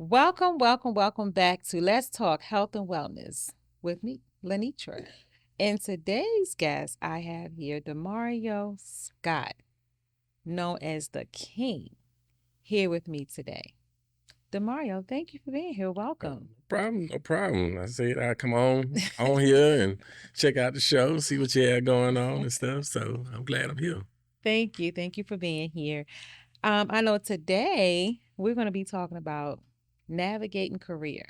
Welcome back to Let's Talk Health and Wellness with me, Lenitra. And today's guest I have here, Demario Scott, known as the King, here with me today. Demario, thank you for being here. Welcome. No problem. I said I come on here and check out the show, see what you have going on and stuff. So I'm glad I'm here. Thank you. Thank you for being here. I know today we're going to be talking about navigating career,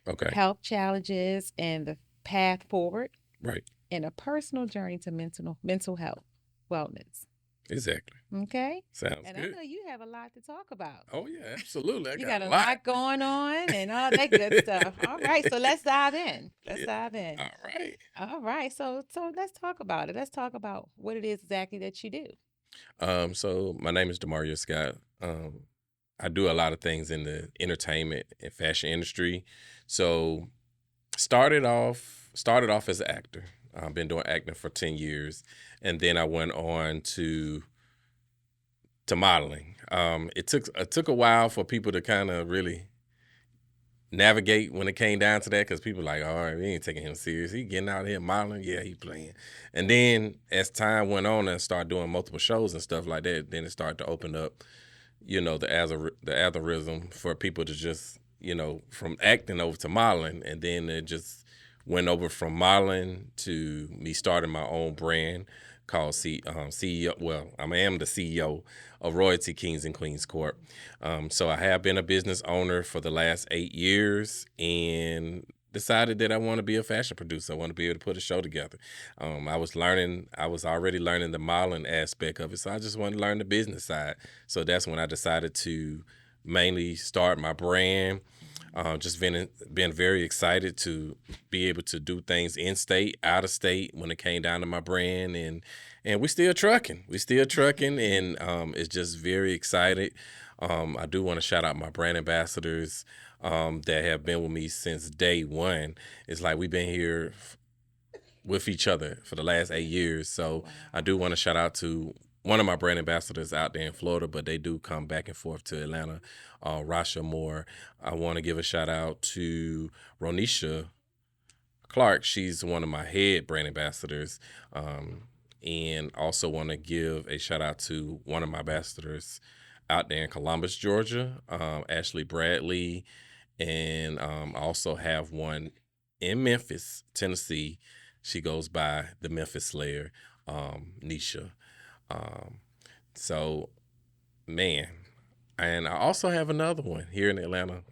Okay. health challenges, and the path forward, Right. and a personal journey to mental health, wellness. Exactly. Okay. Sounds And I good. know you have a lot to talk about. Oh yeah, absolutely. I You got got a a lot. lot going on and all that good stuff. All right, so let's dive in. Let's Yeah. dive in. All right. All right, so let's talk about it. Let's talk about what it is exactly that you do. So my name is Demario Scott. I do a lot of things in the entertainment and fashion industry. So started off as an actor. I've been doing acting for 10 years, and then I went on to modeling. It took a while for people to kind of really navigate when it came down to that, because people like, all right, we ain't taking him serious. He getting out here modeling, yeah, he playing. And then as time went on and started doing multiple shows and stuff like that, then it started to open up, the algorithm for people to just, from acting over to modeling, and then it just went over from modeling to me starting my own brand called CEO. Well, I am the CEO of Royalty Kings and Queens Corp. So I have been a business owner for the last 8 years and decided that I want to be a fashion producer. I want to be able to put a show together. I was already learning the modeling aspect of it. So I just wanted to learn the business side. So that's when I decided to mainly start my brand. Just been very excited to be able to do things in state, out of state when it came down to my brand, and we still trucking. And it's just very excited. I do want to shout out my brand ambassadors that have been with me since day one. It's like we've been here with each other for the last 8 years. So I do want to shout out to one of my brand ambassadors out there in Florida, but they do come back and forth to Atlanta, Rasha Moore. I want to give a shout out to Ronisha Clark. She's one of my head brand ambassadors. And also want to give a shout out to one of my ambassadors out there in Columbus, Georgia, Ashley Bradley. And I also have one in Memphis, Tennessee. She goes by the Memphis Slayer, Nisha. Um, so, man. And I also have another one here in Atlanta.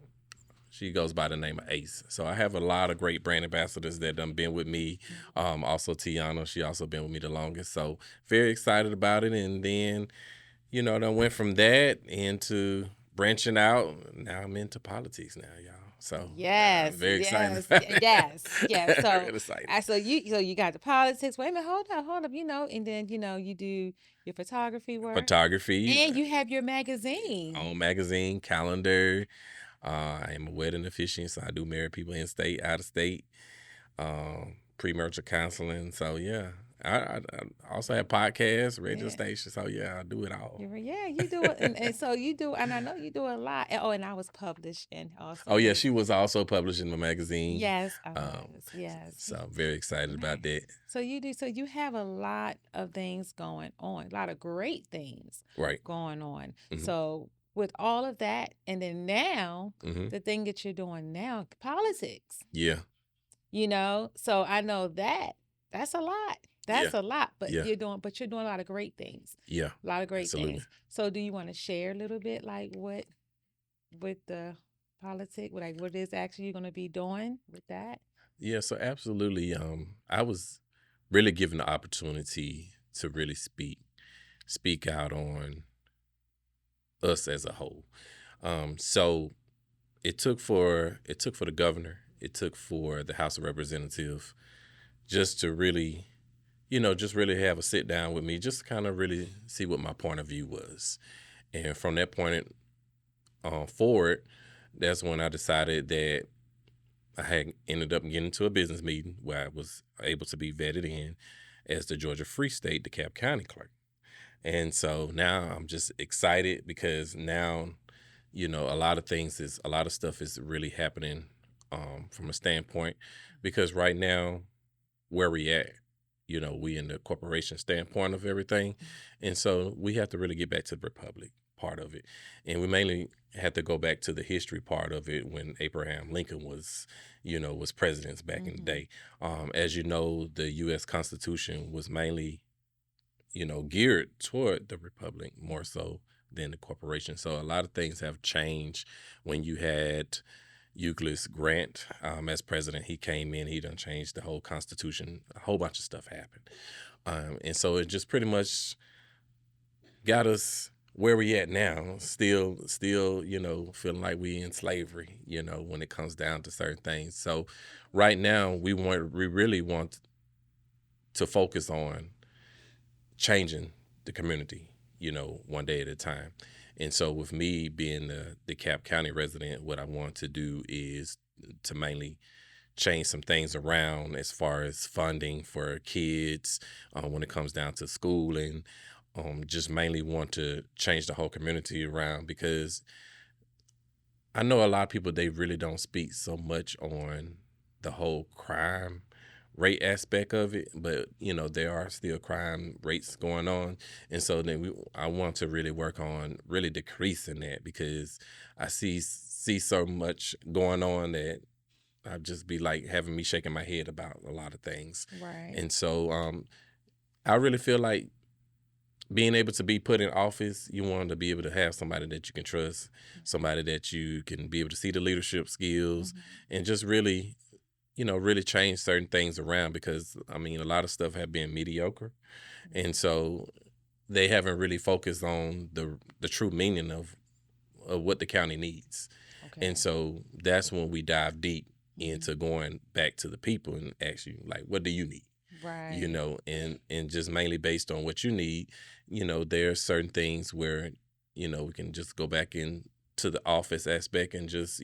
She goes by the name of Ace. So I have a lot of great brand ambassadors that done been with me. Also Tiana, she also been with me the longest. So very excited about it. And then, done went from that into branching out. Now I'm into politics now, y'all. So I'm Yes, very excited yes, about it. yes. So, Real excited. so you got the politics. Wait a minute, hold up. And then you do your photography work, Photography, and you have your magazine. own magazine, calendar. I am a wedding officiant, so I do marry people in state, out of state, premarital counseling. So yeah, I also have podcasts, radio Yeah. stations. So yeah, I do it all. Yeah, you do it, and so you do, and I know you do a lot. Oh, and I was published and Oh also yeah, with. she was also published in my magazine. Yes, I Um, was. Yes. so I'm very excited about Right. that. So you do. So you have a lot of things going on, a lot of great things Right. going on. hmm So with all of that, and then now hmm the thing that you're doing now, politics. Yeah. So I know that that's a lot. Yeah. That's a lot, Yeah. but you're doing a lot of great things. Yeah. A lot of great Absolutely. things. So do you want to share a little bit like what with the politics, like what is actually you're going to be doing with that? Yeah. So absolutely. I was really given the opportunity to really speak out on us as a whole. So it took for the governor, it took for the House of Representative just to really, just really have a sit down with me, just kind of really see what my point of view was. And from that point forward, that's when I decided that I had ended up getting to a business meeting where I was able to be vetted in as the Georgia Free State DeKalb County clerk. And so now I'm just excited because now a lot of things is a lot of stuff is really happening from a standpoint because right now where we at, we in the corporation standpoint of everything, and so we have to really get back to the republic part of it, and we mainly have to go back to the history part of it when Abraham Lincoln was president back in the Mm-hmm. day. As you know, the U.S. Constitution was mainly geared toward the republic more so than the corporation. So a lot of things have changed when you had Euclid's Grant as president. He came in, he done changed the whole constitution. A whole bunch of stuff happened. And so it just pretty much got us where we at now, still, feeling like we in slavery, when it comes down to certain things. So right now we really want to focus on changing the community, one day at a time. And so with me being the DeKalb County resident, what I want to do is to mainly change some things around as far as funding for kids when it comes down to schooling. Just mainly want to change the whole community around because I know a lot of people, they really don't speak so much on the whole crime rate aspect of it, but there are still crime rates going on, and so then I want to really work on really decreasing that because I see so much going on that I just be like having me shaking my head about a lot of things, Right. and so I really feel like being able to be put in office, you want to be able to have somebody that you can trust, somebody that you can be able to see the leadership skills, Mm-hmm. and just really, really change certain things around because I mean, a lot of stuff have been mediocre, and so they haven't really focused on the true meaning of what the county needs, and Okay. so that's when we dive deep Mm-hmm. into going back to the people and ask you like, what do you need? Right. And just mainly based on what you need, there are certain things where, we can just go back in to the office aspect and just,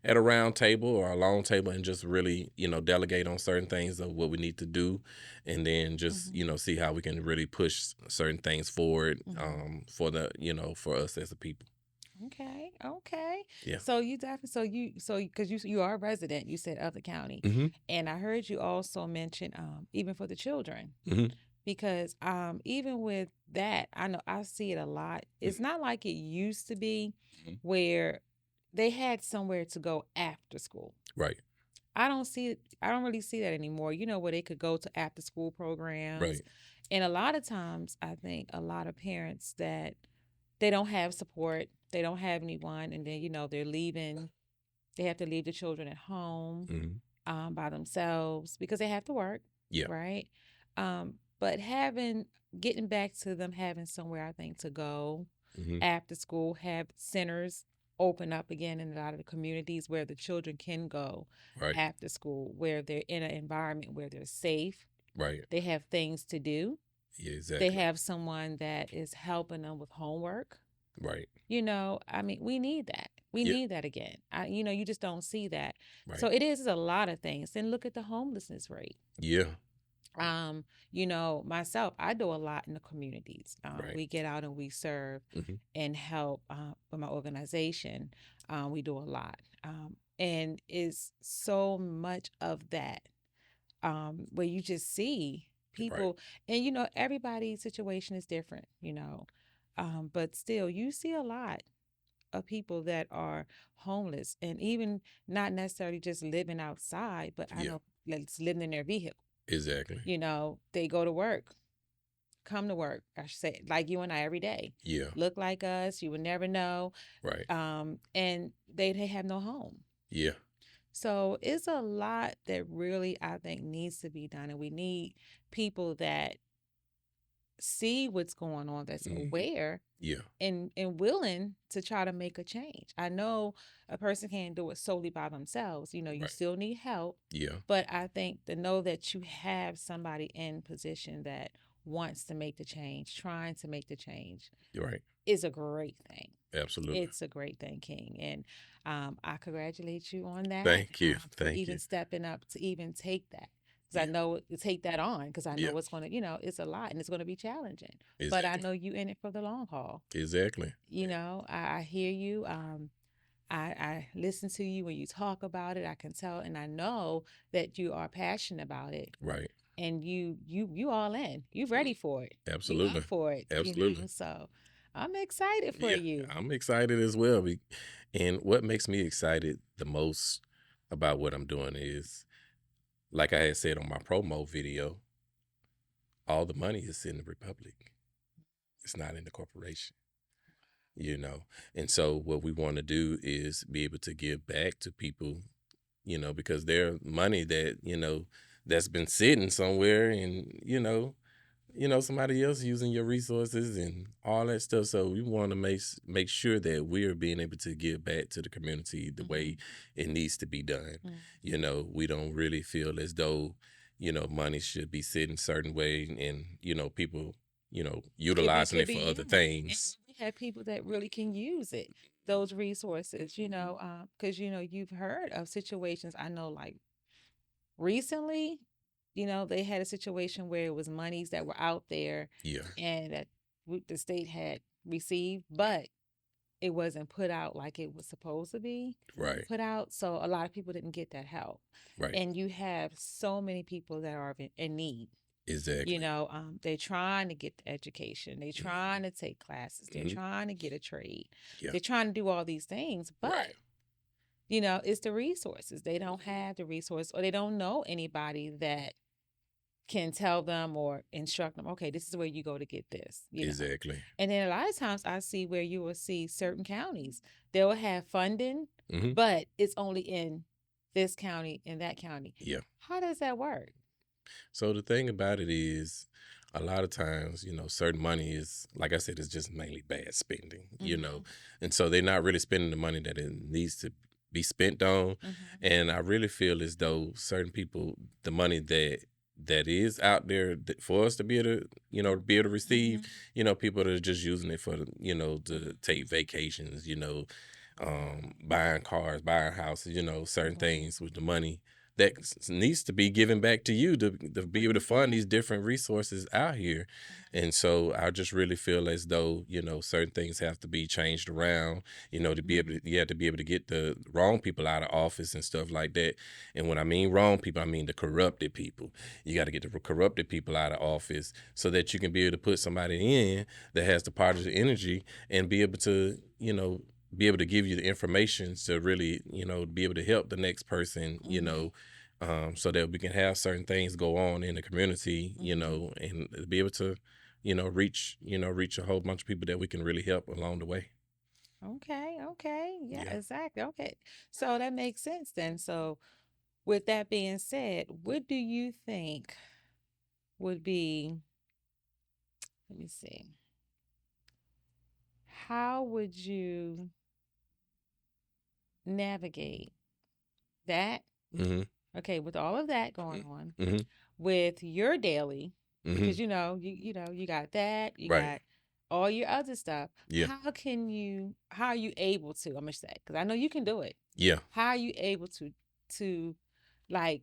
at a round table or a long table and just really, delegate on certain things of what we need to do. And then just, Mm-hmm. see how we can really push certain things forward Mm-hmm. for for us as a people. Okay. Okay. Yeah. So you definitely because you are a resident, you said of the county, Hmm. and I heard you also mention even for the children Hmm. because even with that, I know I see it a lot. It's not like it used to be Hmm. where they had somewhere to go after school. Right. I don't really see that anymore. Where they could go to after school programs. Right. And a lot of times I think a lot of parents that they don't have support, they don't have anyone, and then they're leaving. They have to leave the children at home Hmm. by themselves because they have to work, Yeah. right? But getting back to them having somewhere I think to go Hmm. after school, have centers open up again in a lot of the communities where the children can go Right. after school, where they're in an environment where they're safe, Right. they have things to do, Yeah, they exactly. have someone that is helping them with homework. Right. I mean, we need that. We Yeah. need that again. You just don't see that. So Right. it is a lot of things. Then look at the homelessness rate. Yeah. Myself, I do a lot in the communities. Right. We get out and we serve Hmm. and help with my organization. We do a lot. And it's so much of that where you just see Right. people, and everybody's situation is different, but still, you see a lot of people that are homeless and even not necessarily just living outside, but I Yeah. know that's living in their vehicle. Exactly. They go to work, come to work, I should say, like you and I every day. Yeah. Look like us, you would never know. Right. And they have no home. Yeah. So it's a lot that really I think needs to be done. And we need people that see what's going on, that's Hmm. aware Yeah. and willing to try to make a change. I know a person can't do it solely by themselves. You Right. still need help. Yeah. But I think to know that you have somebody in position that wants to make the change, trying to make the change, You're right. is a great thing. Absolutely. It's a great thing, King. And I congratulate you on that Thank you. for Thank even you. stepping up to even take that. because I Yeah. know to take that on because I Yeah. know it's going to, it's a lot and it's going to be challenging. But I Exactly. know you in it for the long haul. Exactly. I hear you. I listen to you when you talk about it. I can tell, and I know that you are passionate about it, Right. and you all in. You ready for it. You up Absolutely. for it. Absolutely. So I'm excited for Yeah. you. I'm excited as well. And what makes me excited the most about what I'm doing is, like I had said on my promo video, all the money is in the Republic. It's not in the corporation, you know. And so what we want to do is be able to give back to people, because they're money that, that's been sitting somewhere, and somebody else using your resources and all that stuff. So we want to make sure that we're being able to give back to the community the way it needs to be done. Mhm. We don't really feel as though money should be sitting certain way, and people utilizing Should it be for other used. And things. we have people that really can use it, those resources, because you've heard of situations. I know, like recently, they had a situation where it was monies that were out there Yeah. and that the state had received, but it wasn't put out like it was supposed to be Right. put out. So a lot of people didn't get that help. Right. And you have so many people that are in need. Exactly. They're trying to get the education. They're trying to take classes. They're Mhm. trying to get a trade. Yeah. They're trying to do all these things, Right. but it's the resources. They don't have the resource, or they don't know anybody that can tell them or instruct them, okay, this is where you go to get this. Exactly. And then a lot of times I see where you will see certain counties, they will have funding, Hmm. but it's only in this county and that county. Yeah. How does that work? So the thing about it is, a lot of times, certain money is, like I said, it's just mainly bad spending. Mhm. And so they're not really spending the money that it needs to be spent on. Mhm. And I really feel as though certain people, the money that is out there for us to be able to, be able to receive, Mhm. people that are just using it for, to take vacations, buying cars, buying houses, certain Right. things with the money that needs to be given back to you to be able to fund these different resources out here. And so I just really feel as though, certain things have to be changed around, to be able to, you have to be able to get the wrong people out of office and stuff like that. And when I mean wrong people, I mean the corrupted people. You got to get the corrupted people out of office so that you can be able to put somebody in that has the positive energy and be able to, be able to give you the information to really, be able to help the next person, so that we can have certain things go on in the community, and be able to, reach a whole bunch of people that we can really help along the way. Okay, okay. Yeah, Yeah. exactly. Okay. So that makes sense then. So with that being said, what do you think would be, let me see, how would you navigate that? Mm-hmm. Okay, with all of that going on, Mm-hmm. with your daily, Mm-hmm. because you got that, you Right. got all your other stuff. Yeah. How are you able to, I'm gonna say, because I know you can do it. Yeah. How are you able to like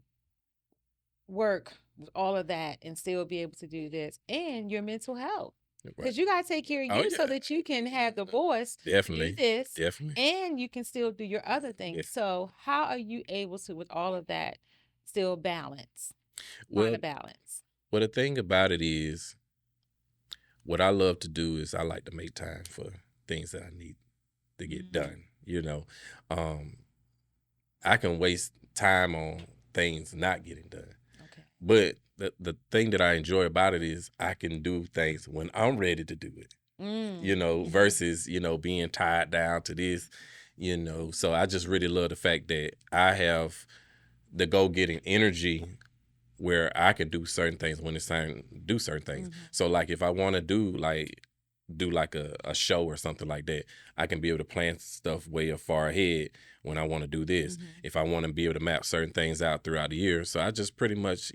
work with all of that and still be able to do this and your mental health? Right. Because you got to take care of Oh you so yeah. that you can have the voice do Definitely. this Definitely. and you can still do your other Yeah. things. So, how are you able to, with all of that, still find Well, a balance? the thing about it is, what I love to do is I like to make time for things that I need to get Mm, done. Um, I can waste time on things not getting done. okay. But the thing that I enjoy about it is I can do things when I'm ready to do it, Mm-hmm. versus, being tied down to this. So I just really love the fact that I have the go getting energy where I can do certain things when it's time to do certain things. Mm-hmm. So like if I want to do like a show or something like that, I can be able to plan stuff way far ahead when I want to do this. Mm-hmm. If I want to be able to map certain things out throughout the year. So I just pretty much,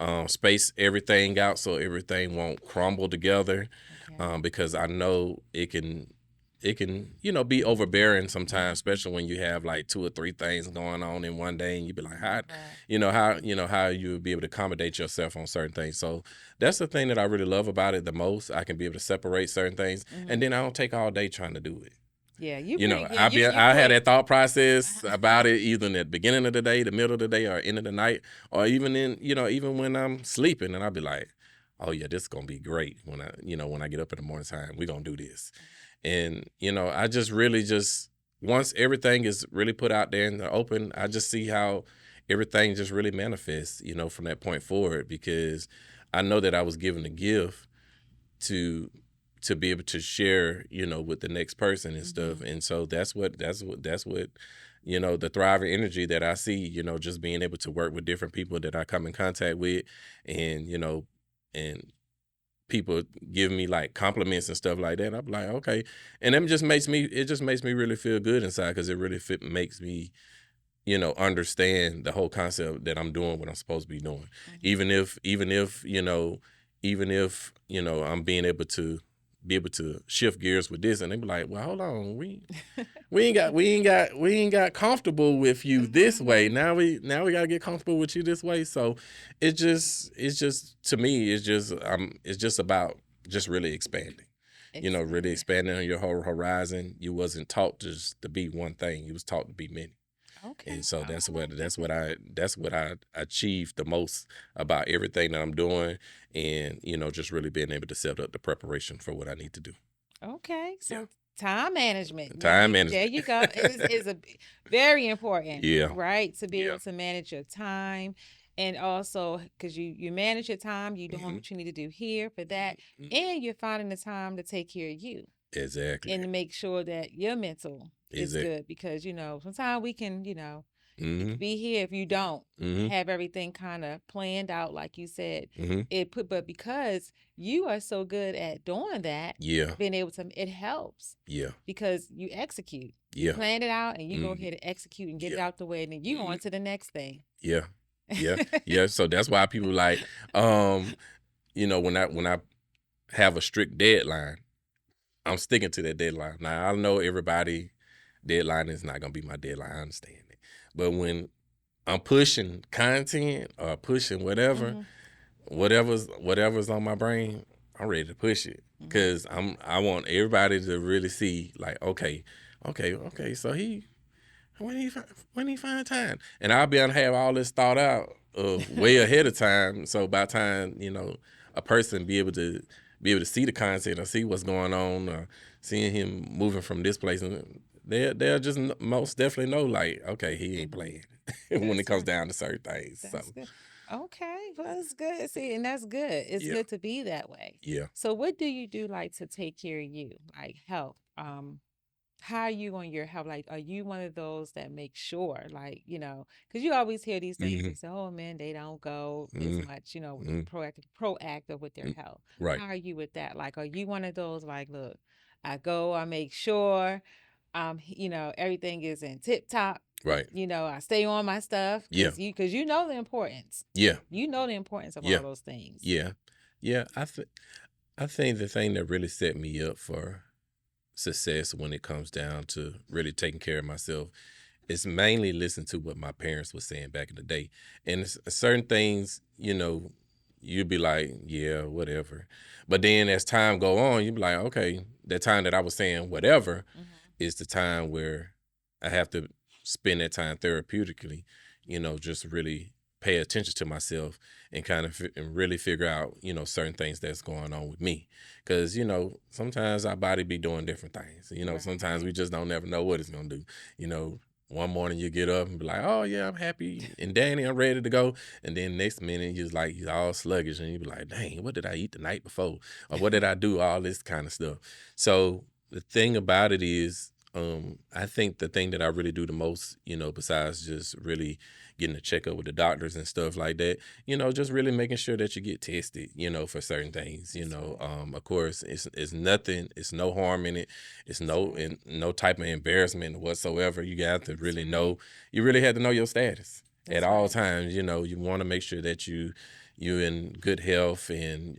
Mm-hmm. space everything out so everything won't crumble together, Okay. because I know be overbearing sometimes, especially when you have like 2 or 3 things going on in one day, and you be like, how, how you would be able to accommodate yourself on certain things. So that's the thing that I really love about it the most. I can be able to separate certain things, and then I don't take all day trying to do it. Yeah, you You know, pretty. Yeah, you I had quick. that thought process about it either in the beginning of the day, the middle of the day, or end of the night, or even even when I'm sleeping, and I'll be like, oh yeah, this is gonna be great when I get up in the morning time, we're gonna do this. And I just really just once everything is really put out there in the open, I just see how everything just really manifests, from that point forward, because I know that I was given a gift to be able to share, with the next person and stuff. And so that's what the thriving energy that I see, just being able to work with different people that I come in contact with, and and people give me like compliments and stuff like that. I'm like, okay. And it just makes me really feel good inside, because it really makes me understand the whole concept that I'm doing what I'm supposed to be doing. Even if I'm being able to shift gears with this, and they be like, well, hold on, we ain't got comfortable with you this way. Now we gotta get comfortable with you this way. So it's just to me, it's just about just really expanding. Really expanding on your whole horizon. You wasn't taught just to be one thing. You was taught to be many. Okay. And so that's what I achieved the most about everything that I'm doing, and just really being able to set up the preparation for what I need to do. Okay. So time management. Time There management. you go. Is a very important. Yeah. Right. To be able to manage your time. And also, because you manage your time, you're doing what you need to do here for that, and you're finding the time to take care of you. Exactly. And to make sure that your mental is good, because sometimes we can be here if you don't have everything kind of planned out like you said. But because you are so good at doing that, being able to, it helps. Because you execute. You plan it out, and you go ahead and execute and get it out the way, and then you go on to the next thing. Yeah. So that's why people like, when I have a strict deadline, I'm sticking to that deadline. Now, I know everybody deadline is not gonna be my deadline. I understand it. But when I'm pushing content or pushing whatever's on my brain, I'm ready to push it, because I want everybody to really see, like, okay. So when he find time, and I'll be able to have all this thought out way ahead of time. So by the time a person be able to see the content or see what's going on, or seeing him moving from this place, and they'll just most definitely know, like, okay, he ain't playing when it comes down to certain things. That's good. Okay, well, that's good. See, and that's good. It's good to be that way. Yeah. So, what do you do like to take care of you, like health? How are you on your health? Like, are you one of those that make sure, like, because you always hear these things. They say, "Oh man, they don't go as much, proactive with their health." Right. How are you with that? Like, are you one of those like, look, I go, I make sure, everything is in tip top. Right. I stay on my stuff. Because you know the importance. Yeah. You know the importance of all those things. Yeah. I think the thing that really set me up for success when it comes down to really taking care of myself is mainly listen to what my parents were saying back in the day. And certain things, you'd be like, yeah, whatever. But then as time go on, you'd be like, okay, that time that I was saying whatever is the time where I have to spend that time therapeutically, just really pay attention to myself and kind of and really figure out, certain things that's going on with me. Because, sometimes our body be doing different things. Sometimes we just don't never know what it's going to do. One morning you get up and be like, oh yeah, I'm happy and Danny, I'm ready to go. And then next minute you're all sluggish, and you be like, dang, what did I eat the night before? Or what did I do? All this kind of stuff. So the thing about it is, I think the thing that I really do the most, besides just really getting a checkup with the doctors and stuff like that, just really making sure that you get tested, for certain things. Of course, it's nothing, it's no harm in it. It's no type of embarrassment whatsoever. You got to really know, you really have to know your status at all times. You want to make sure that you you're in good health, and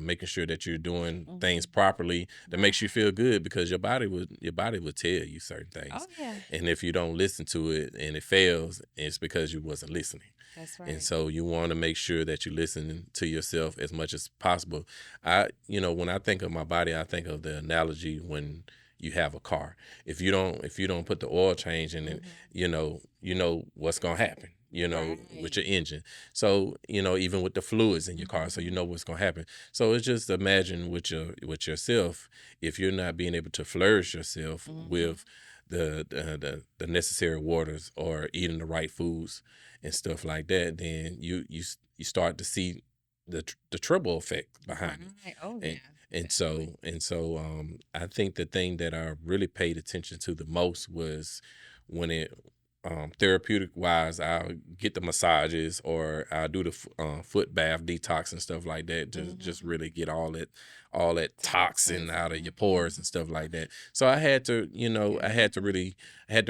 making sure that you're doing things Mm-hmm. properly that makes you Right. feel good, because your body would tell you certain Oh things. yeah. And if you don't listen to it and it fails, it's because you wasn't listening. That's And right. so you want to make sure that you listen to yourself as much as possible. When I think of my body, I think of the analogy when you have a car. If you don't put the oil change in it, Mm-hmm. you know what's gonna happen. With Right. your engine. So even with the fluids in your car, so you Mm-hmm. know what's gonna happen. So it's just imagine with yourself, if you're not being able to flourish yourself Mm-hmm. with the necessary waters or eating the right foods and stuff like that, then you start to see the triple effect behind it. Right. Oh And yeah. and Definitely. so I think the thing that I really paid attention to the most was when it therapeutic wise, I'll get the massages, or I'll do the foot bath detox and stuff like that, just Mm-hmm. really get all that toxin Toxins. out of your Mm-hmm. pores and stuff like that. So I had to, I Yeah. had to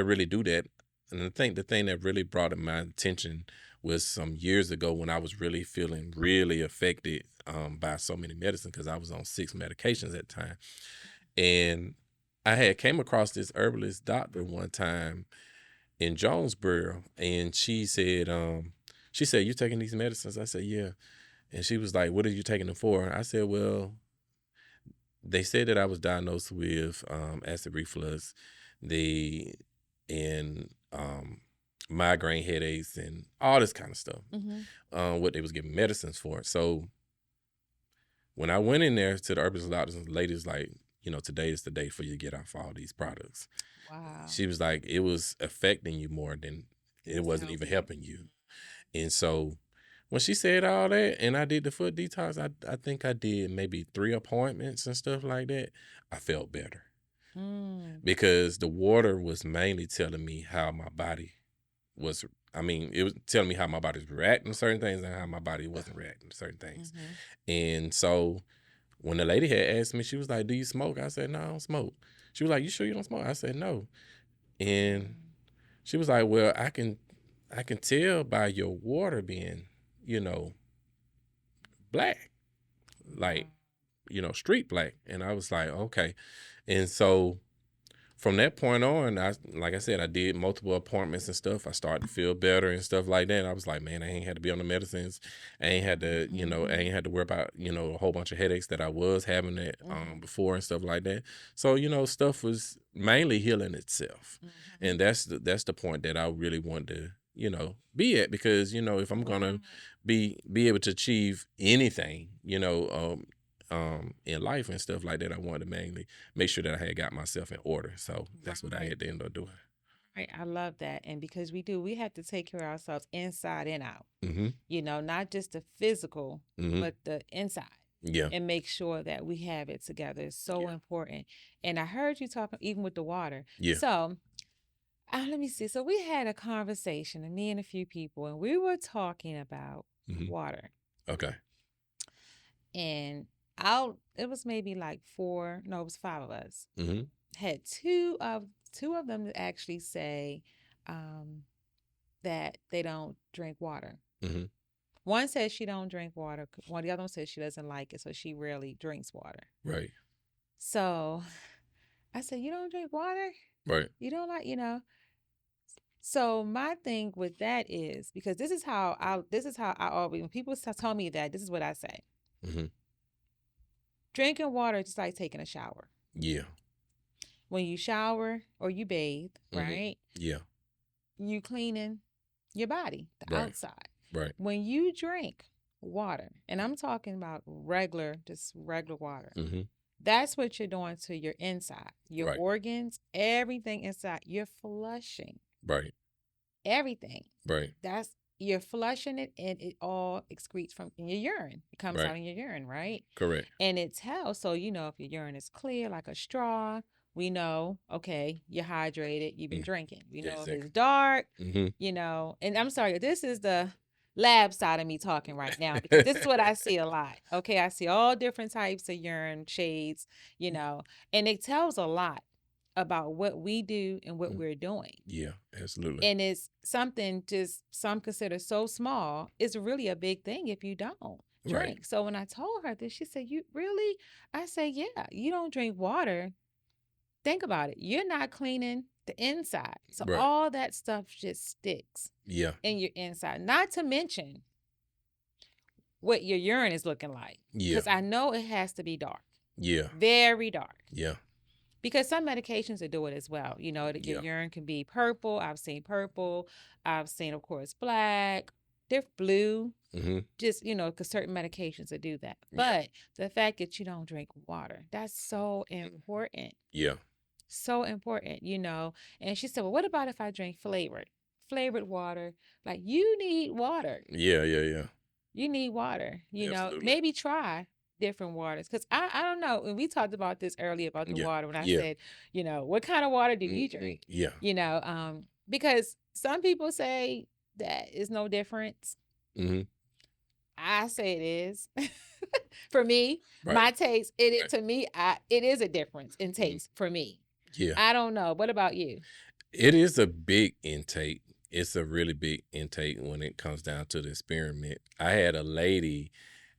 really do that. And I think the thing that really brought it my attention was some years ago when I was really feeling really affected by so many medicines, because I was on 6 medications at the time. And I had came across this herbalist doctor one time in Jonesboro, and she said, "You taking these medicines?" I said, "Yeah." And she was like, "What are you taking them for?" I said, "Well, they said that I was diagnosed with acid reflux, they and migraine headaches and all this kind of stuff. Mm-hmm. What they was giving medicines for." So when I went in there to the herbalist doctor, the lady's like, "Today is the day for you to get off all these products." Wow. She was like, "It was affecting you more than It it was wasn't even helping you. helping you." And so when she said all that and I did the foot detox, I think I did maybe 3 appointments and stuff like that. I felt better Mm. because the water was mainly telling me how my body was. I mean, it was telling me how my body was reacting to certain things and how my body wasn't reacting to certain things. Mm-hmm. And so when the lady had asked me, she was like, "Do you smoke?" I said, "No, I don't smoke." She was like, "You sure you don't smoke?" I said, "No." And Mm. she was like, "Well, I can tell by your water being, you know, black, Wow. like, street black." And I was like, "Okay." And so from that point on, like I said, I did multiple appointments and stuff. I started to feel better and stuff like that. I was like, man, I ain't had to be on the medicines. I ain't had to, I Mm-hmm. ain't had to worry about, a whole bunch of headaches that I was having it Mm-hmm. before and stuff like that. So, stuff was mainly healing itself. Mm-hmm. And that's the point that I really wanted to, be at, because, if I'm gonna Right. be able to achieve anything, in life and stuff like that, I wanted to mainly make sure that I had got myself in order. So that's what I Right. had to end up doing. Right. I love that. And because we have to take care of ourselves inside and out, Mm-hmm. not just the physical, Mm-hmm. but the inside. Yeah. And make sure that we have it together. It's so Yeah. important. And I heard you talking even with the water. Yeah. So let me see. So we had a conversation, and me and a few people, and we were talking about Mm-hmm. water. Okay. And out it was maybe like four, no, it was five of us. Mm-hmm. Had two of them that actually say um, that they don't drink water. Mm-hmm. One says she don't drink water. One the other one says she doesn't like it, so she rarely drinks water. Right. So I said, "You don't drink water? Right. You don't like?" So my thing with that is because this is how I always when people tell me that this is what I say. Mm-hmm. Drinking water is just like taking a shower. Yeah. When you shower or you bathe, Mm-hmm. right? Yeah. You cleaning your body, the Right. outside. Right. When you drink water, and I'm talking about just regular water, Mm-hmm. that's what you're doing to your inside, your Right. organs, everything inside. You're flushing Right. everything. Right. That's you're flushing it and it all excretes from in your urine. It comes Right. out in your urine, right? Correct. And it tells, so if your urine is clear like a straw, we know, okay, you're hydrated, you've been Mm. drinking. We Yeah. know if Exactly. it's dark, Mm-hmm. and I'm sorry, this is the lab side of me talking right now because this is what I see a lot. Okay, I see all different types of urine shades, and it tells a lot. about what we do and what Mm. we're doing. Yeah, absolutely. And it's something just some consider so small. It's really a big thing if you don't Right. drink. So when I told her this, she said, "You really?" I said, "Yeah, you don't drink water. Think about it. You're not cleaning the inside. So Right. all that stuff just sticks Yeah. in your inside. Not to mention what your urine is looking like. Yeah. Because I know it has to be dark, Yeah. very dark. Yeah. Because some medications will do it as well. You know, your Yeah. urine can be purple. I've seen purple. I've seen, of course, black, different blue. Mm-hmm. Just, because certain medications will do that. Yeah. But the fact that you don't drink water, that's so important. Yeah. So important. And she said, "Well, what about if I drink flavored water?" Like, you need water. Yeah. Yeah. Yeah. You need water. Absolutely. Maybe try different waters. Because I don't know. And we talked about this earlier about the Yeah. water when I Yeah. said, what kind of water do you drink? Yeah. Because some people say that is no difference. Mm-hmm. I say it is. For me, Right. my taste, it is Right. to me, it is a difference in taste for me. Yeah. I don't know. What about you? It is a big intake. It's a really big intake when it comes down to the experiment. I had a lady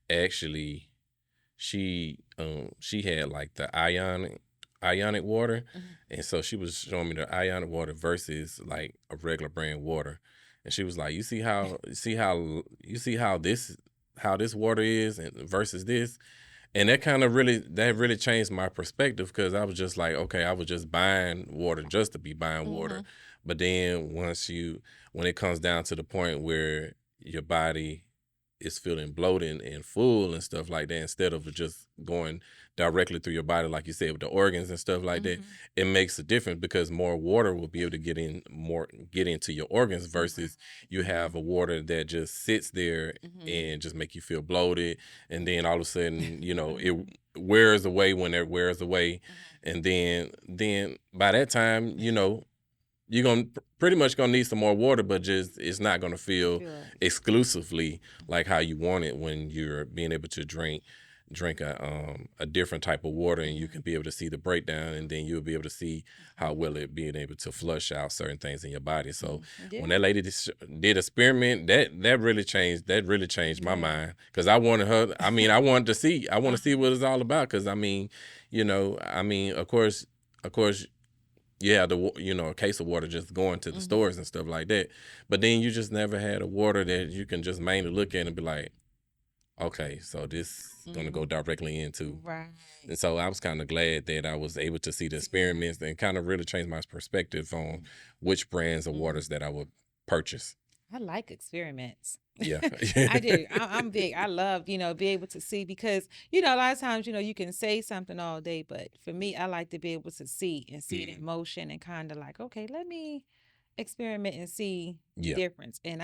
actually, she had like the ionic water, and so she was showing me the ionic water versus like a regular brand water, and she was like, you see how this water is and versus this. And that really changed my perspective, because I was just like, okay, I was just buying water just to be buying water. But then when it comes down to the point where your body is feeling bloated and full and stuff like that, instead of just going directly through your body, like you said, with the organs and stuff like that, it makes a difference, because more water will be able to get into your organs versus you have a water that just sits there and just make you feel bloated, and then all of a sudden, it wears away when it wears away, and then by that time, you're gonna pretty much gonna need some more water, but just it's not gonna feel exclusively like how you want it when you're being able to drink a different type of water, and you can be able to see the breakdown, and then you'll be able to see how well it being able to flush out certain things in your body. So when that lady did experiment, that really changed my mind, because I wanted to see what it's all about, because of course yeah, a case of water just going to the stores and stuff like that. But then you just never had a water that you can just mainly look at and be like, okay, so this is going to go directly into. Right. And so I was kind of glad that I was able to see the experiments and kind of really change my perspective on which brands of waters that I would purchase. I like experiments. Yeah. I do. I'm big. I love, be able to see, because, a lot of times, you can say something all day, but for me, I like to be able to see it in motion, and kind of like, okay, let me experiment and see the difference. And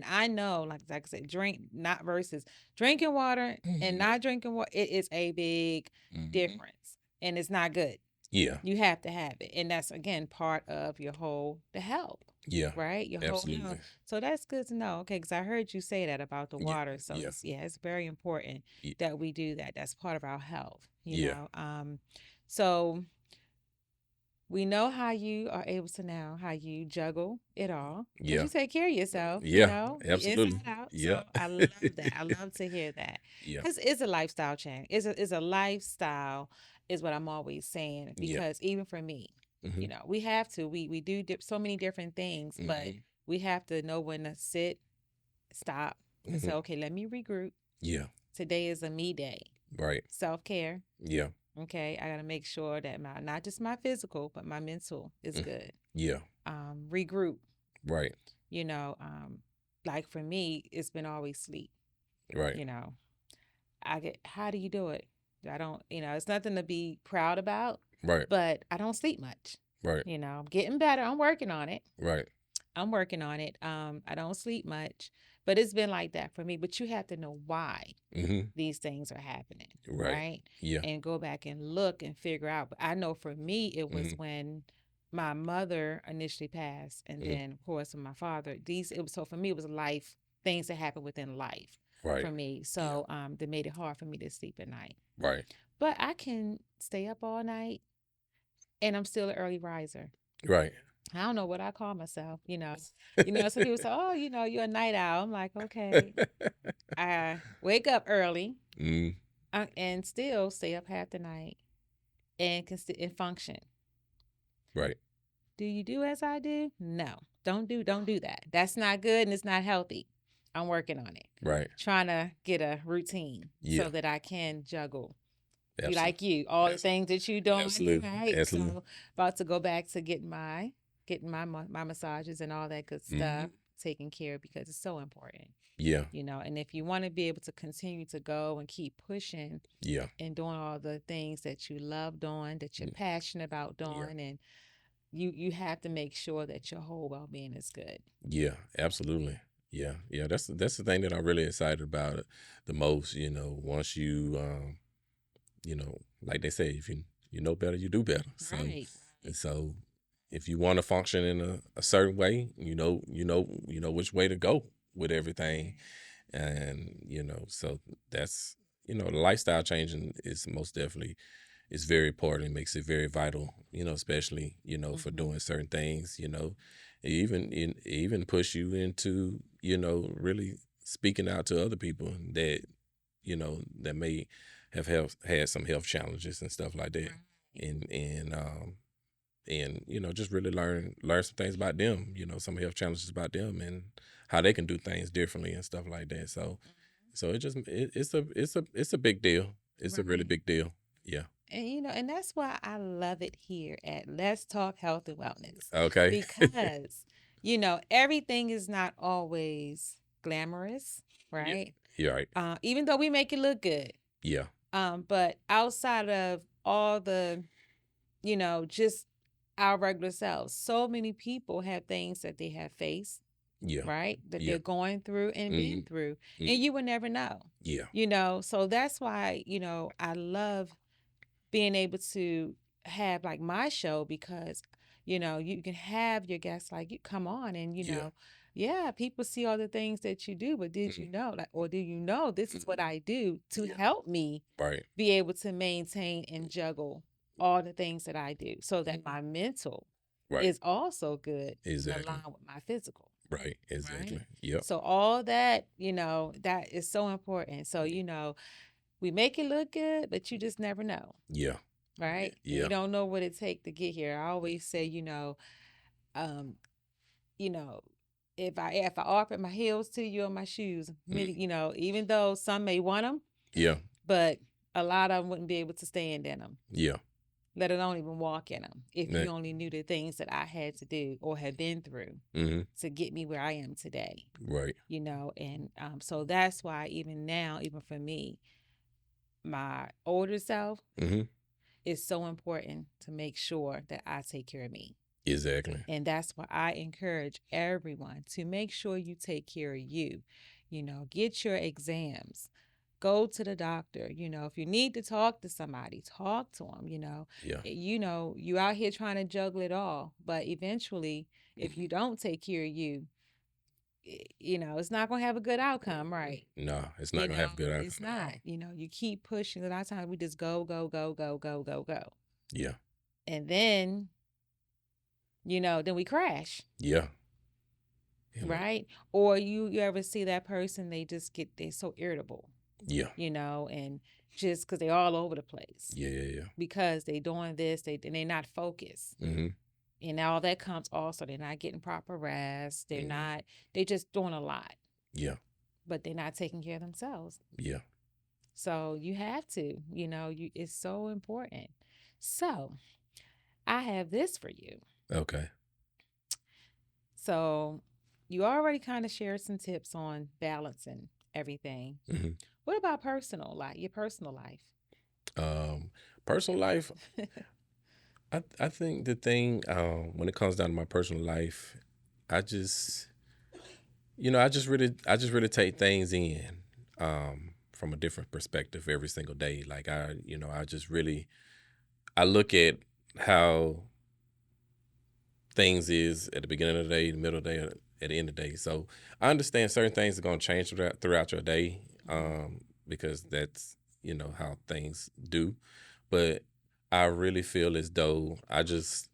I know, like I said, not versus drinking water and not drinking water. It is a big difference, and it's not good. Yeah. You have to have it, and that's again part of the health. Yeah. Right. Your Absolutely. whole health. So that's good to know. Okay, because I heard you say that about the water. So it's very important that we do that. That's part of our health. You know. So we know how you are able to now how you juggle it all. Yeah. You take care of yourself. Yeah. Absolutely. Inside out. Yeah. So I love that. I love to hear that. Yeah. Because it's a lifestyle change. It's a lifestyle, is what I'm always saying. Because even for me, we have to. We do so many different things, but we have to know when to sit, stop, and say, okay, let me regroup. Yeah. Today is a me day. Right. Self-care. Yeah. Okay, I got to make sure that not just my physical, but my mental is good. Yeah. Regroup. Right. Like for me, it's been always sleep. Right. How do you do it? I don't, it's nothing to be proud about. Right. But I don't sleep much. Right. I'm getting better. I'm working on it. Right. I'm working on it. I don't sleep much, but it's been like that for me. But you have to know why these things are happening, right? Yeah. And go back and look and figure out. But I know for me, it was when my mother initially passed, and then of course with my father. For me, it was life things that happened within life for me. So that made it hard for me to sleep at night. Right. But I can stay up all night. and I'm still an early riser. Right. I don't know what I call myself, some people say, "Oh, you're a night owl." I'm like, "Okay." I wake up early, mm, and still stay up half the night and and function. right. Do you do as I do? No. Don't do that. That's not good and it's not healthy. I'm working on it. Right. Trying to get a routine Yeah. so that I can juggle. You Absolutely. like you, all the things that you doing, Absolutely. right? Absolutely. So about to go back to getting my massages and all that good stuff taken care of because it's so important. Yeah. And if you want to be able to continue to go and keep pushing Yeah. and doing all the things that you love doing, that you're passionate about Yeah. doing, and you have to make sure that your whole well-being is good. Yeah. Absolutely. Yeah. Yeah. That's the thing that I'm really excited about the most. Once like they say, if you know better, you do better. So, Right. and so, if you want to function in a certain way, you know which way to go with everything, and so that's the lifestyle changing is most definitely is very important. It makes it very vital, especially for doing certain things. It even push you into really speaking out to other people that may have had some health challenges and stuff like that, and just really learn some things about them, some health challenges about them and how they can do things differently and stuff like that. So it's a big deal. It's a really Right. big deal. Yeah. And that's why I love it here at Let's Talk Health and Wellness Okay. because, everything is not always glamorous, Yeah. right? You're right. Even though we make it look good. Yeah. But outside of all the, just our regular selves, so many people have things that they have faced, Yeah. right? That Yeah. they're going through and been through, and you would never know. Yeah. So that's why, I love being able to have like my show because you can have your guests like you come on and Yeah. yeah, people see all the things that you do, but did you know, like, or do you know this is what I do to Yeah. help me Right. be able to maintain and juggle all the things that I do so that my mental Right. is also good and Exactly. aligned with my physical. Right. Exactly. Right. Yep. So all that, that is so important. So, we make it look good, but you just never know. Yeah. Right. And Yeah. you don't know what it takes to get here. I always say, um, you know, if I offered my heels to you or my shoes, many, even though some may want them, Yeah. but a lot of them wouldn't be able to stand in them, Yeah. let alone even walk in them. If Yeah. you only knew the things that I had to do or have been through to get me where I am today, Right. and so that's why even now, even for me, my older self, it's so important to make sure that I take care of me. Exactly. And that's why I encourage everyone to make sure you take care of you. Get your exams. Go to the doctor. If you need to talk to somebody, talk to them. Yeah. You out here trying to juggle it all, but eventually, if you don't take care of you, it's not going to have a good outcome, right? No, it's not gonna have a good outcome. It's not. You keep pushing. A lot of times we just go, go, go, go, go, go, go. Yeah. And then, then we crash, Yeah. right? Or you ever see that person, they're so irritable, Yeah. and just because they're all over the place Yeah. Yeah. because they doing this, and they're not focused. Yeah. And all that comes also, they're not getting proper rest. They're just doing a lot, Yeah. but they're not taking care of themselves. Yeah. So you have to, it's so important. So I have this for you. Okay. So you already kind of shared some tips on balancing everything. What about personal life, your personal life? Personal life, I think the thing when it comes down to my personal life, I just I just really take things in from a different perspective every single day. Like I just really I look at how things is at the beginning of the day, the middle of the day, at the end of the day. So I understand certain things are going to change throughout your day because that's how things do. But I really feel as though I just,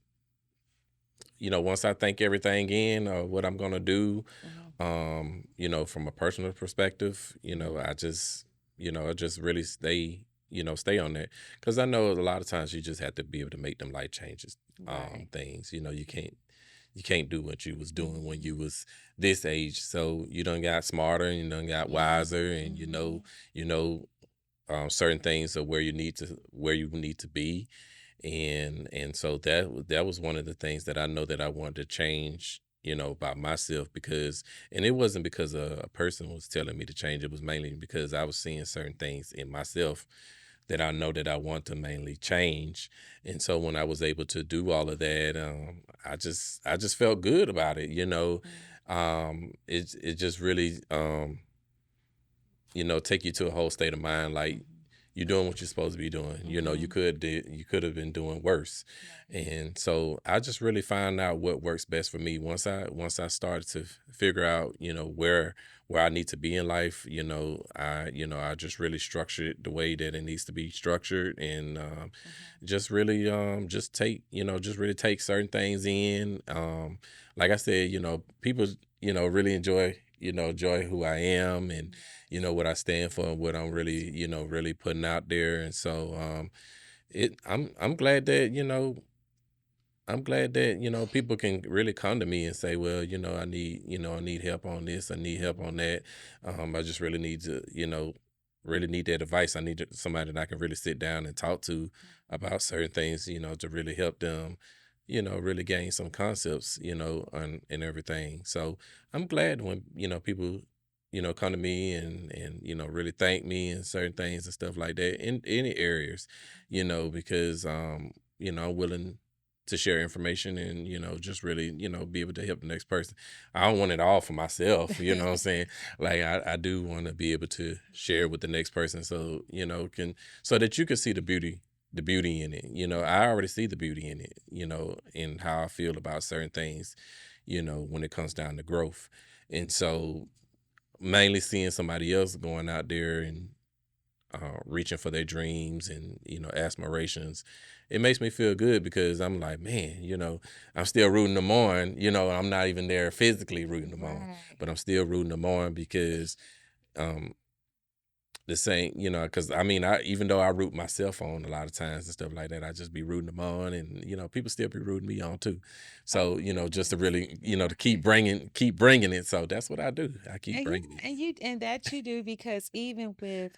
once I think everything in or what I'm gonna do, Mhm. from a personal perspective, Mhm. I just really stay on that because I know a lot of times you just have to be able to make them life changes, Right. things. You can't do what you was doing when Mhm. you was this age. So you done got smarter and you done got Yeah. wiser, and Mhm. you know, certain things are where you need to be, and so that was one of the things that I know that I wanted to change, about myself, because and it wasn't because a person was telling me to change. It was mainly because I was seeing certain things in myself that I know that I want to mainly change. And so when I was able to do all of that, I just felt good about it. Mhm. It just really, take you to a whole state of mind, like Mhm. you're doing what you're supposed to be doing. Mhm. You could have been doing worse. Right. And so I just really find out what works best for me. Once I started to figure out, where I need to be in life, I just really structure it the way that it needs to be structured, and Mhm. just really just really take certain things in. Like I said, people, really enjoy who I am, and Yes. what I stand for, and what I'm really, really putting out there. And so I'm glad that, people can really come to me and say, well, I need help on this, I need help on Mhm. that. I just really need to, really need that advice. I need somebody that I can really sit down and talk to Mhm. about certain things, to really help them, really gain some concepts, and everything. So I'm glad when, people, come to me and really thank me and certain things and stuff like that in any areas, because I'm willing to share information, and just really be able to help the next person. I don't want it all for myself, you know what I'm saying? Like I do want to be able to share with the next person, so can so that you can see the beauty in it. I already see the beauty in it, in how I feel about certain things, when it comes down to growth. And so mainly seeing somebody else going out there and reaching for their dreams and aspirations, it makes me feel good, because I'm like, man, I'm still rooting them on. I'm not even there physically rooting them on, Right. but I'm still rooting them on, because um, the same, because I mean, I even though I root myself on a lot of times and stuff like that, I just be rooting them on, and people still be rooting me on too. So Oh, just to yes. really, to keep bringing it. So that's what I do. I keep And yeah, bringing it. and that you do because even with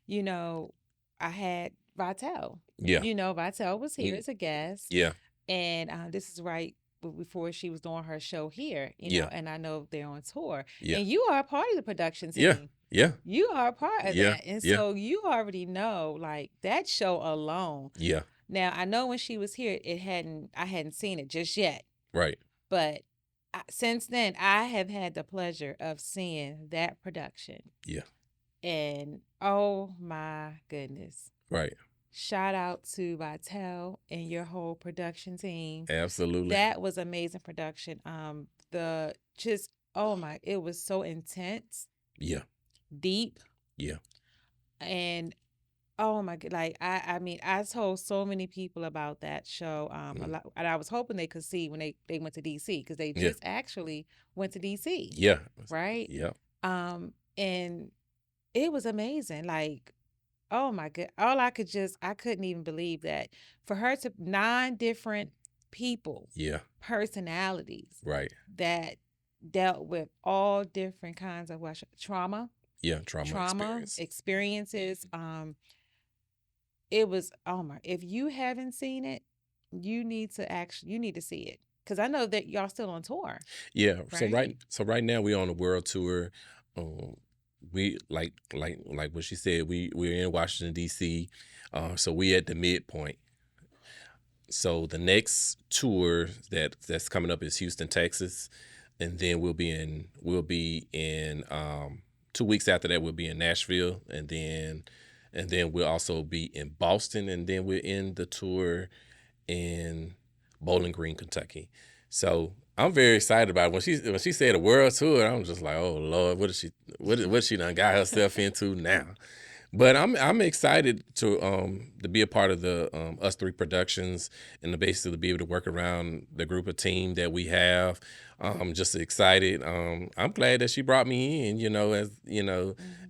you know, I had Vitel. Yeah. Vitel was here Mm, as a guest, yeah. and this is right before she was doing her show here, Yeah. and I know they're on tour, Yeah. and you are a part of the production Yeah. team. Yeah. You are a part of Yeah. that, and Yeah. so you already know like that show alone. Yeah. Now I know when she was here, I hadn't seen it just yet, Right. but since then I have had the pleasure of seeing that production, Yeah. and oh my goodness. Right. Shout out to Vitel and your whole production team. Absolutely. That was amazing production. The just oh my, it was so intense, Yeah. deep, Yeah. and oh my god, like I mean, I told so many people about that show. A Mm. lot, and I was hoping they could see when they went to DC because they Yeah. just actually went to DC, Yeah. right? Yeah. And it was amazing. Like, oh my god, I couldn't even believe that for her to nine different people, Yeah. personalities Right. that dealt with all different kinds of trauma, Yeah. Trauma trauma experience. experiences. It was oh my, if you haven't seen it, you need to see it because I know that y'all still on tour, Yeah. So right? right now we on a world tour. Um, we like what she said. We're in Washington D.C. So we at the midpoint. So the next tour that's coming up is Houston, Texas, and then we'll be in 2 weeks after that we'll be in Nashville, and then we'll also be in Boston, and then we're in the tour in Bowling Green, Kentucky. So I'm very excited about it. When she said a world tour, I'm just like, oh Lord, what she done got herself into now? But I'm excited to be a part of the Us Three Productions and to basically be able to work around the group of team that we have. I'm just excited. I'm glad that she brought me in,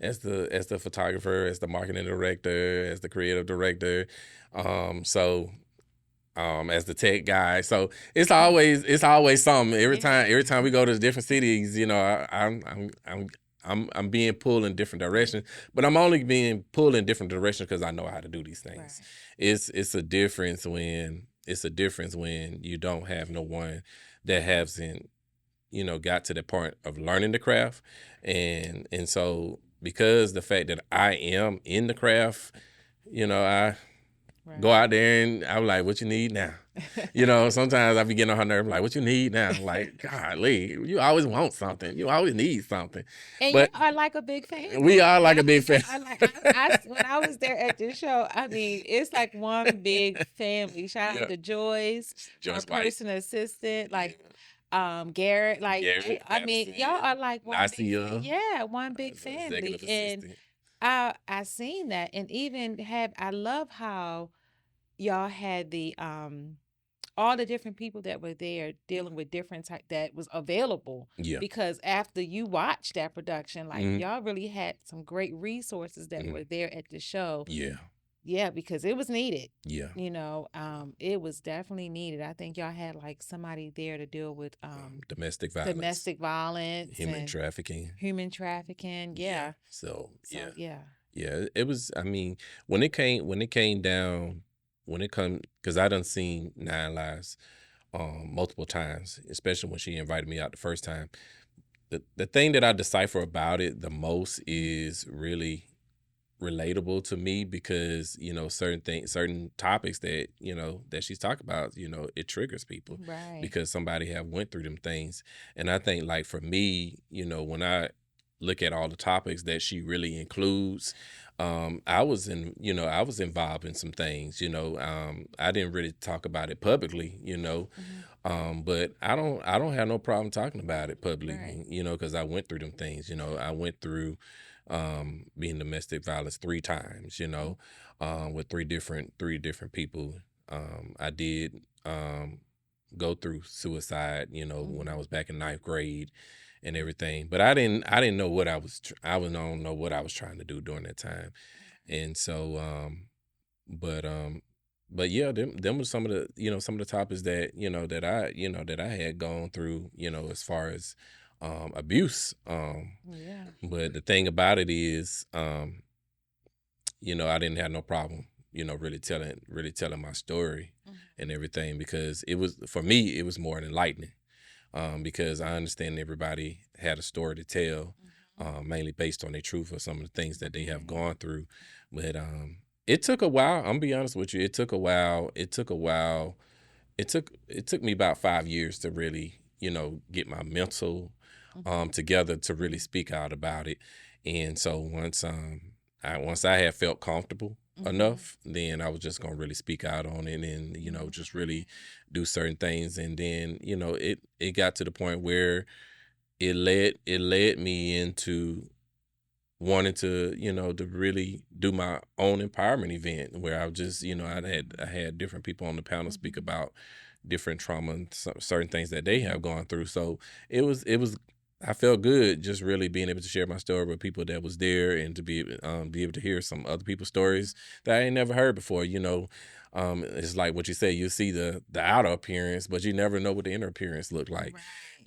as the photographer, as the marketing director, as the creative director. So as the tech guy. So it's always something. Every time we go to different cities, I'm being pulled in different directions, but I'm only being pulled in different directions because I know how to do these things. Right. It's a difference when you don't have no one that hasn't got to the point of learning the craft, and so because the fact that I am in the craft, I go Right. out there and I'm like, what you need now? Sometimes I be getting on her nerve, like, what you need now? Like, golly, you always want something. You always need something. And y'all But are like a big we family. are like Y'all, a big y'all fan. are like when I was there at the show. I mean, it's like one big family. Shout Yeah. out to Joyce, her Just White. personal assistant, like Garrett. Like Garrett I mean, y'all are like one big Nasia, yeah, one big as an executive family. And assistant. I seen that, and even have I love how y'all had the all the different people that were there dealing with different type that was available, Yeah. because after you watched that production, like Mhm. y'all really had some great resources that Mhm. were there at the show. Yeah. Yeah, because it was needed. Yeah. It was definitely needed. I think y'all had like somebody there to deal with Domestic violence, domestic violence human and trafficking. human trafficking. Yeah. So So yeah. yeah. It was. I mean, when it came down, when it come, because I done seen Nine Lives multiple times, especially when she invited me out the first time. The thing that I decipher about it the most is really relatable to me because certain topics that she's talking about, it triggers people Right. because somebody have went through them things. And I think, like, for me, when I look at all the topics that she really includes, I was involved in some things. I didn't really talk about it publicly, but I don't have no problem talking about it Right. publicly, because I went through them things. I went through being domestic violence 3 times, with three different people. I did go through suicide, when I was back in ninth grade and everything. But I didn't know what I don't know what I was trying to do during that time. And so but but yeah, them were some of the topics that I had gone through, as far as abuse. Yeah. But the thing about it is, I didn't have no problem, really telling my story and everything, because it was, for me, it was more enlightening. Because I understand everybody had a story to tell, mainly based on their truth or some of the things that they have gone through. But it took a while. I'm gonna be honest with you. It took a while. It took me about 5 years to really, get my mental together to really speak out about it. And so once I had felt comfortable enough, then I was just gonna really speak out on it and just really do certain things. And then it got to the point where it led me into wanting to really do my own empowerment event where I was just, I had different people on the panel speak about different trauma and certain things that they have gone through. So it was I felt good just really being able to share my story with people that was there, and to be able to hear some other people's stories that I ain't never heard before. It's like what you say, you see the outer appearance, but you never know what the inner appearance looked like,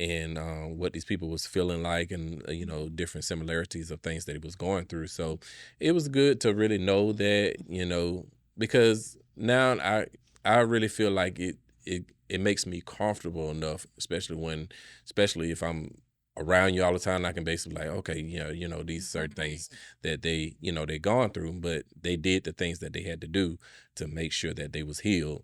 and what these people was feeling like, and different similarities of things that he was going through. So it was good to really know that, because now I really feel like it makes me comfortable enough, especially if I'm around you all the time. I can basically, like, okay, these certain things that they gone through, but they did the things that they had to do to make sure that they was healed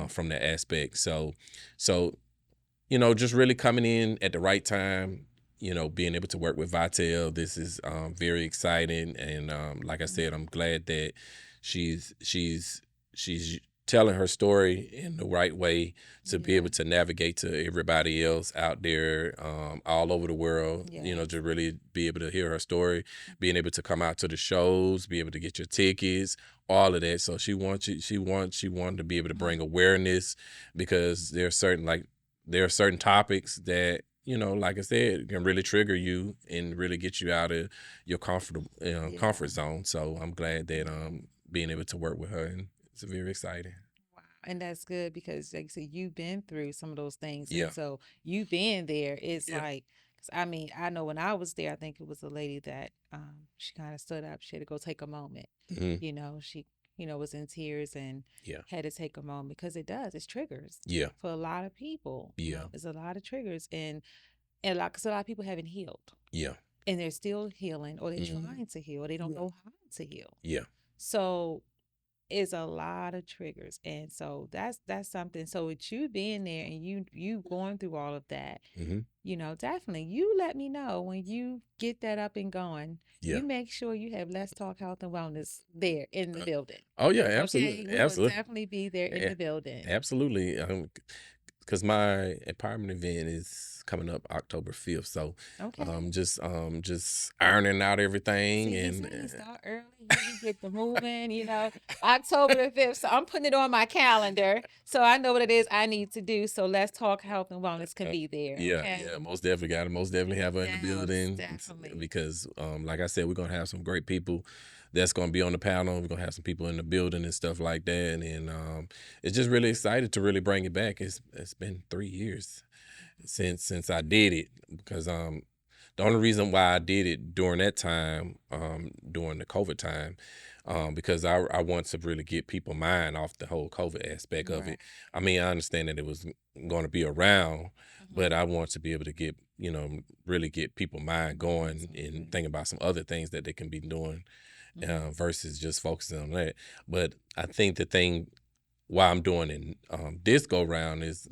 from that aspect. So just really coming in at the right time, being able to work with Vitel. This is very exciting. And like I said, I'm glad that she's telling her story in the right way to be Yeah. able to navigate to everybody else out there, all over the world, Yes. to really be able to hear her story, being able to come out to the shows, be able to get your tickets, all of that. So she wanted to be able to bring awareness, because there are certain topics that, like I said, can really trigger you and really get you out of your Yeah. comfort zone. So I'm glad that being able to work with her, and it's very exciting. Wow. And that's good because, like I said, you've been through some of those things. And Yeah, so you being there, it's yeah, like, 'cause I mean, I know when I was there, I think it was a lady that she kind of stood up. She had to go take a moment. hmm, She, was in tears and yeah, had to take a moment because it's triggers yeah, for a lot of people. yeah, It's a lot of triggers. And because a lot of people haven't healed yeah, and they're still healing or they're hmm, trying to heal. They don't know how to heal. yeah, So is a lot of triggers, and so that's something. So with you being there and you going through all of that, hmm, definitely you let me know when you get that up and going. yeah. You make sure you have Let's Talk Health and Wellness there in the Uh, building. oh yeah, Okay, absolutely, we will absolutely, definitely be there in yeah, the building. absolutely. Because my empowerment event is coming up October 5th, so Okay. just ironing out everything, See, he and said he start early. He get the moving, October the 5th. So I'm putting it on my calendar so I know what it is I need to do. So Let's Talk Health and Wellness can uh, be there. yeah, Okay. yeah, most definitely got to most definitely have her in the Yes, building, definitely. because like I said, we're gonna have some great people that's gonna be on the panel. We're gonna have some people in the building and stuff like that, and it's just really excited to really bring it back. It's been 3 years since I did it, because the only reason why I did it during that time, during the COVID time, because I want to really get people mind off the whole COVID aspect of Right. it. I mean, I understand that it was going to be around, but Mhm. I want to be able to get, really get people mind going and Absolutely. think about some other things that they can be doing, Mhm. versus just focusing on that. But I think the thing why I'm doing it this go round is,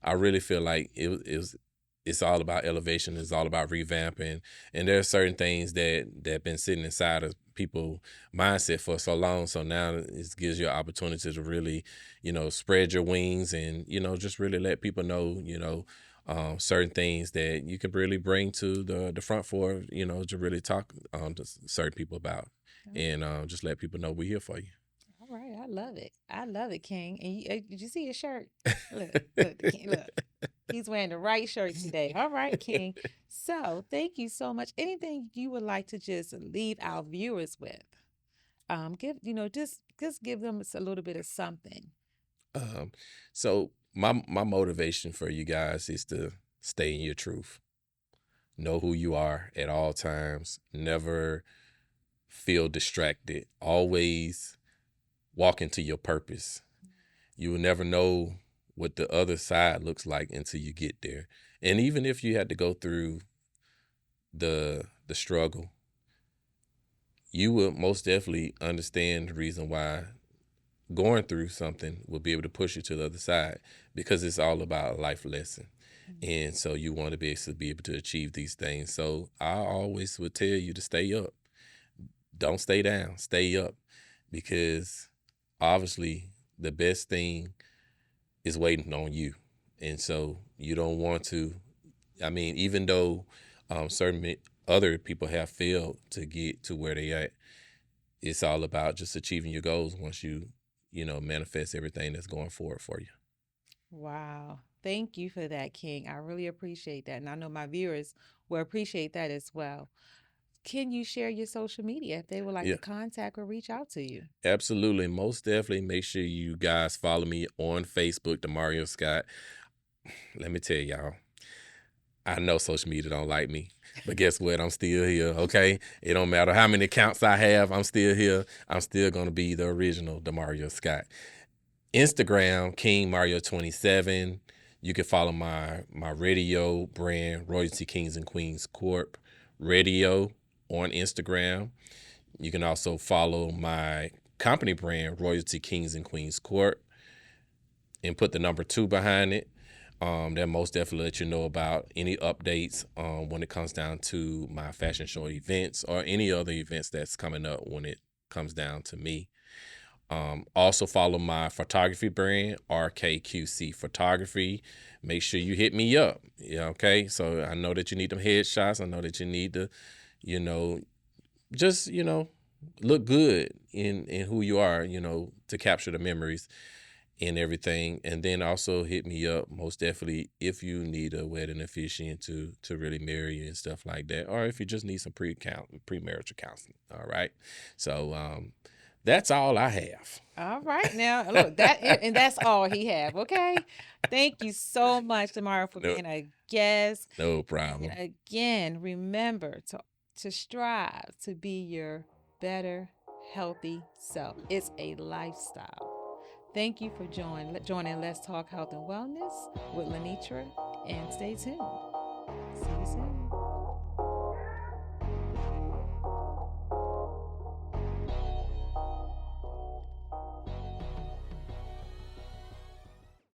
I really feel like it's all about elevation. It's all about revamping, and there are certain things that been sitting inside of people mindset for so long. So now it gives you an opportunity to really, spread your wings, and just really let people know, certain things that you can really bring to the front for, to really talk to certain people about, Okay. and just let people know we're here for you. All right. I love it. I love it, King. And did you see his shirt? Look, the King. Look, he's wearing the right shirt today. All right, King. So thank you so much. Anything you would like to just leave our viewers with? Give just give them a little bit of something. Um, so my motivation for you guys is to stay in your truth. Know who you are at all times. Never feel distracted. Always walk into your purpose. You will never know what the other side looks like until you get there. And even if you had to go through the struggle, you will most definitely understand the reason why going through something will be able to push you to the other side, because it's all about a life lesson. And so you want to be able to achieve these things. So I always would tell you to stay up. Don't stay down. Stay up, because obviously the best thing is waiting on you. And so you don't want to. I mean, even though other people have failed to get to where they at, it's all about just achieving your goals once you manifest everything that's going forward for you. Wow. Thank you for that, King. I really appreciate that. And I know my viewers will appreciate that as well. Can you share your social media if they would like Yeah, to contact or reach out to you? absolutely. Most definitely make sure you guys follow me on Facebook, Demario Scott. Let me tell y'all, I know social media don't like me, but guess what? I'm still here, okay? It don't matter how many accounts I have, I'm still here. I'm still gonna be the original Demario Scott. Instagram, King Mario 27. You can follow my radio brand, Royalty Kings and Queens Corp Radio, on Instagram. You can also follow my company brand, Royalty Kings and Queens Corp, and put the number 2 behind it. That most definitely let you know about any updates when it comes down to my fashion show events or any other events that's coming up when it comes down to me. Also follow my photography brand, RKQC Photography. Make sure you hit me up. Yeah, okay. So I know that you need them headshots. I know that you need to, you know, just look good in who you are. To capture the memories and everything. And then also hit me up most definitely if you need a wedding officiant to really marry you and stuff like that, or if you just need some premarital counseling. All right. So that's all I have. All right, now look and that's all he have. Okay, thank you so much, Demario, for No, being a guest. no And problem. again, remember to strive to be your better, healthy self. It's a lifestyle. Thank you for joining Let's Talk Health and Wellness with Lenitra, and stay tuned. See you soon.